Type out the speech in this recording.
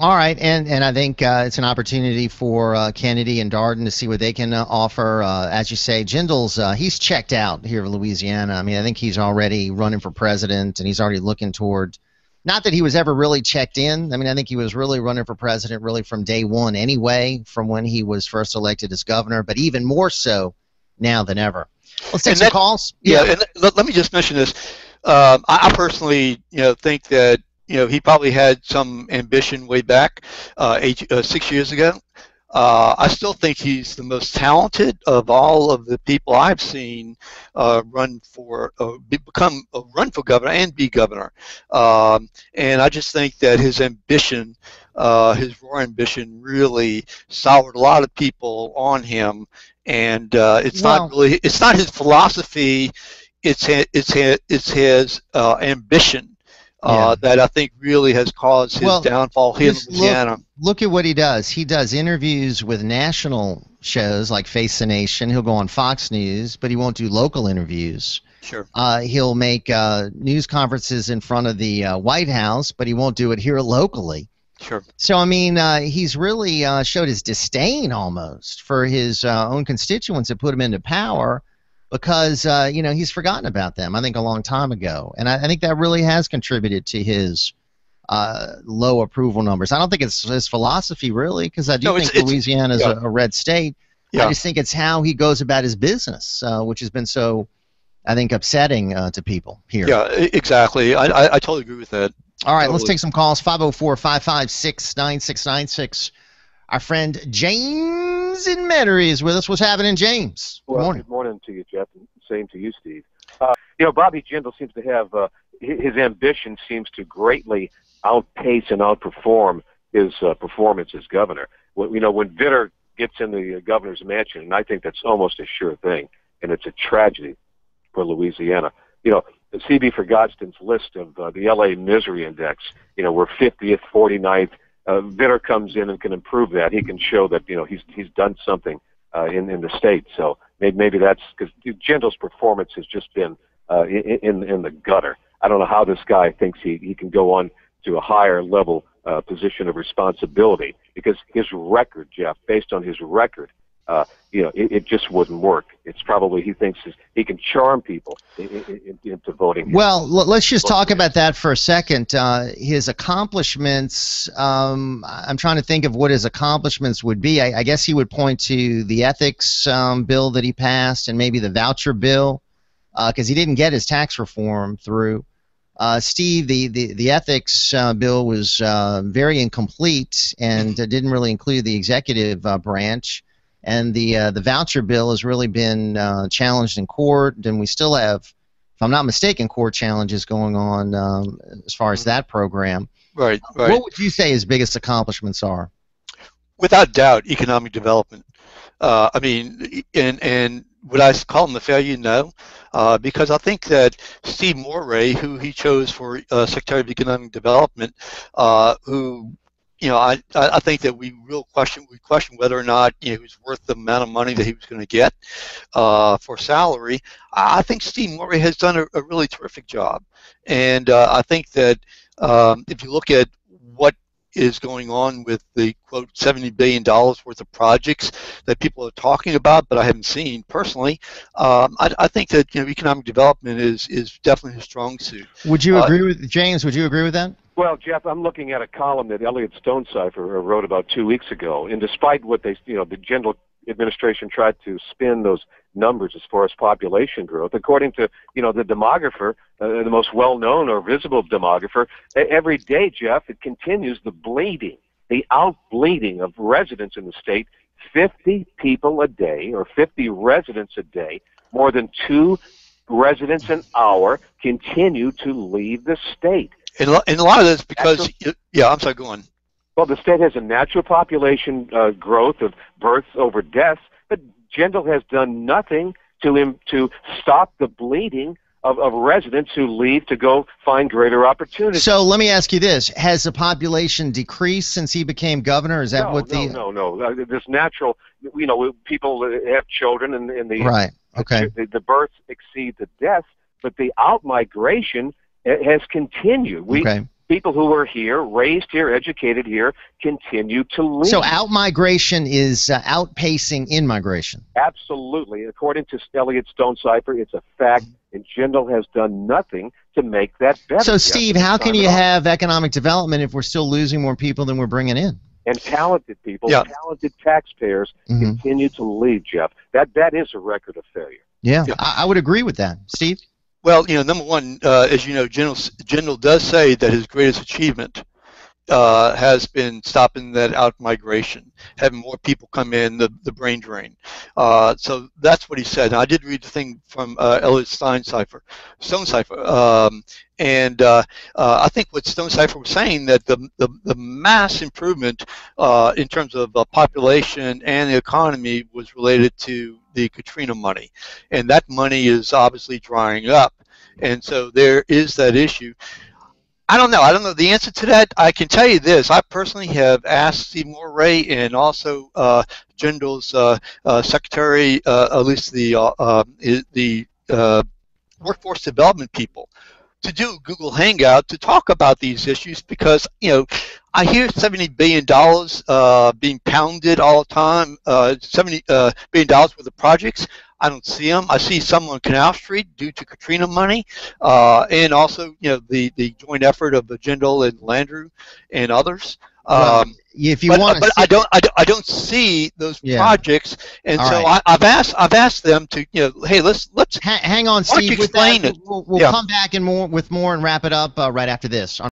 All right, and I think it's an opportunity for Kennedy and Darden to see what they can offer. As you say, Jindal's he's checked out here in Louisiana. I mean, I think he's already running for president, and he's already looking toward. Not that he was ever really checked in. I mean, I think he was really running for president really from day one anyway, from when he was first elected as governor, but even more so now than ever. Let's take some calls. Yeah, and let me just mention this. I personally, think that he probably had some ambition way back 6 years ago. I still think he's the most talented of all of the people I've seen run for governor and be governor. And I just think that his ambition, his raw ambition, really soured a lot of people on him. And it's not his philosophy. It's his ambition. That I think really has caused his downfall here in Louisiana. Look at what he does. He does interviews with national shows like Face the Nation. He'll go on Fox News, but he won't do local interviews. Sure. He'll make news conferences in front of the White House, but he won't do it here locally. Sure. So, I mean, he's really showed his disdain almost for his own constituents that put him into power. Because, he's forgotten about them, I think, a long time ago. And I think that really has contributed to his low approval numbers. I don't think it's his philosophy, really, because I do think Louisiana is a red state. Yeah. I just think it's how he goes about his business, which has been so, I think, upsetting to people here. Yeah, exactly. I totally agree with that. All right, let's take some calls. 504-556-9696. Our friend James in Metairie is with us. What's happening, James? Well, good morning to you, Jeff, and same to you, Steve. Bobby Jindal seems to have his ambition seems to greatly outpace and outperform his performance as governor. When Vitter gets in the governor's mansion, and I think that's almost a sure thing, and it's a tragedy for Louisiana. The C.B. Forgodston's list of the L.A. Misery Index, we're 50th, 49th. Vitter comes in and can improve that. He can show that he's done something in the state. So maybe that's because Jindal's performance has just been in the gutter. I don't know how this guy thinks he can go on to a higher level position of responsibility, because his record, Jeff, based on his record, it just wouldn't work. It's probably he thinks he can charm people into voting. Well, let's just talk about that for a second. His accomplishments, I'm trying to think of what his accomplishments would be. I guess he would point to the ethics bill that he passed and maybe the voucher bill, because he didn't get his tax reform through. Steve, the ethics bill was very incomplete and didn't really include the executive branch. And the voucher bill has really been challenged in court, and we still have, if I'm not mistaken, court challenges going on as far as that program. Right. What would you say his biggest accomplishments are? Without doubt, economic development. And would I call him a failure? No, because I think that Steve Moray, who he chose for Secretary of Economic Development, who I think that we question whether or not he was worth the amount of money that he was going to get for salary. I think Steve Moray has done a really terrific job, and I think that if you look at what is going on with the quote $70 billion worth of projects that people are talking about, but I haven't seen personally, I think that economic development is definitely his strong suit. Would you agree with James? Would you agree with that? Well, Jeff, I'm looking at a column that Elliot Stonecipher wrote about 2 weeks ago, and despite what the Jindal administration tried to spin those numbers as far as population growth, according to the demographer, the most well-known or visible demographer, every day, Jeff, it continues the bleeding, the out-bleeding of residents in the state. 50 people a day, or 50 residents a day, more than 2 residents an hour, continue to leave the state. And a lot of this because, I'm sorry, go on. Well, the state has a natural population growth of births over deaths, but Jindal has done nothing to stop the bleeding of residents who leave to go find greater opportunities. So let me ask you this. Has the population decreased since he became governor? Is that No. This natural, people have children and the right. Okay. The births exceed the deaths, but the out-migration has continued. People who are here, raised here, educated here, continue to leave. So out-migration is outpacing in-migration. Absolutely. According to Elliot Stonecipher, it's a fact, and Jindal has done nothing to make that better. So, Steve, how can you have economic development if we're still losing more people than we're bringing in? And talented people, talented taxpayers continue to leave, Jeff. That is a record of failure. Yeah, I would agree with that. Steve? Well, number one, as you know, Jindal does say that his greatest achievement has been stopping that out-migration, having more people come in, the brain drain. So that's what he said. And I did read the thing from Elliot Stonecipher. And I think what Stonecipher was saying, that the mass improvement in terms of population and the economy was related to the Katrina money. And that money is obviously drying up. And so there is that issue. I don't know the answer to that. I can tell you this. I personally have asked Steve Moray and also Jindal's secretary, at least the workforce development people, to do a Google Hangout to talk about these issues, because I hear $70 billion being pounded all the time, $70 billion worth of projects. I don't see them. I see some on Canal Street due to Katrina money, and also the joint effort of Jindal and Landrieu and others. If you want, but I don't see those projects, and so I've asked them to hey, let's hang on, Steve. Explain it. We'll come back with more and wrap it up right after this.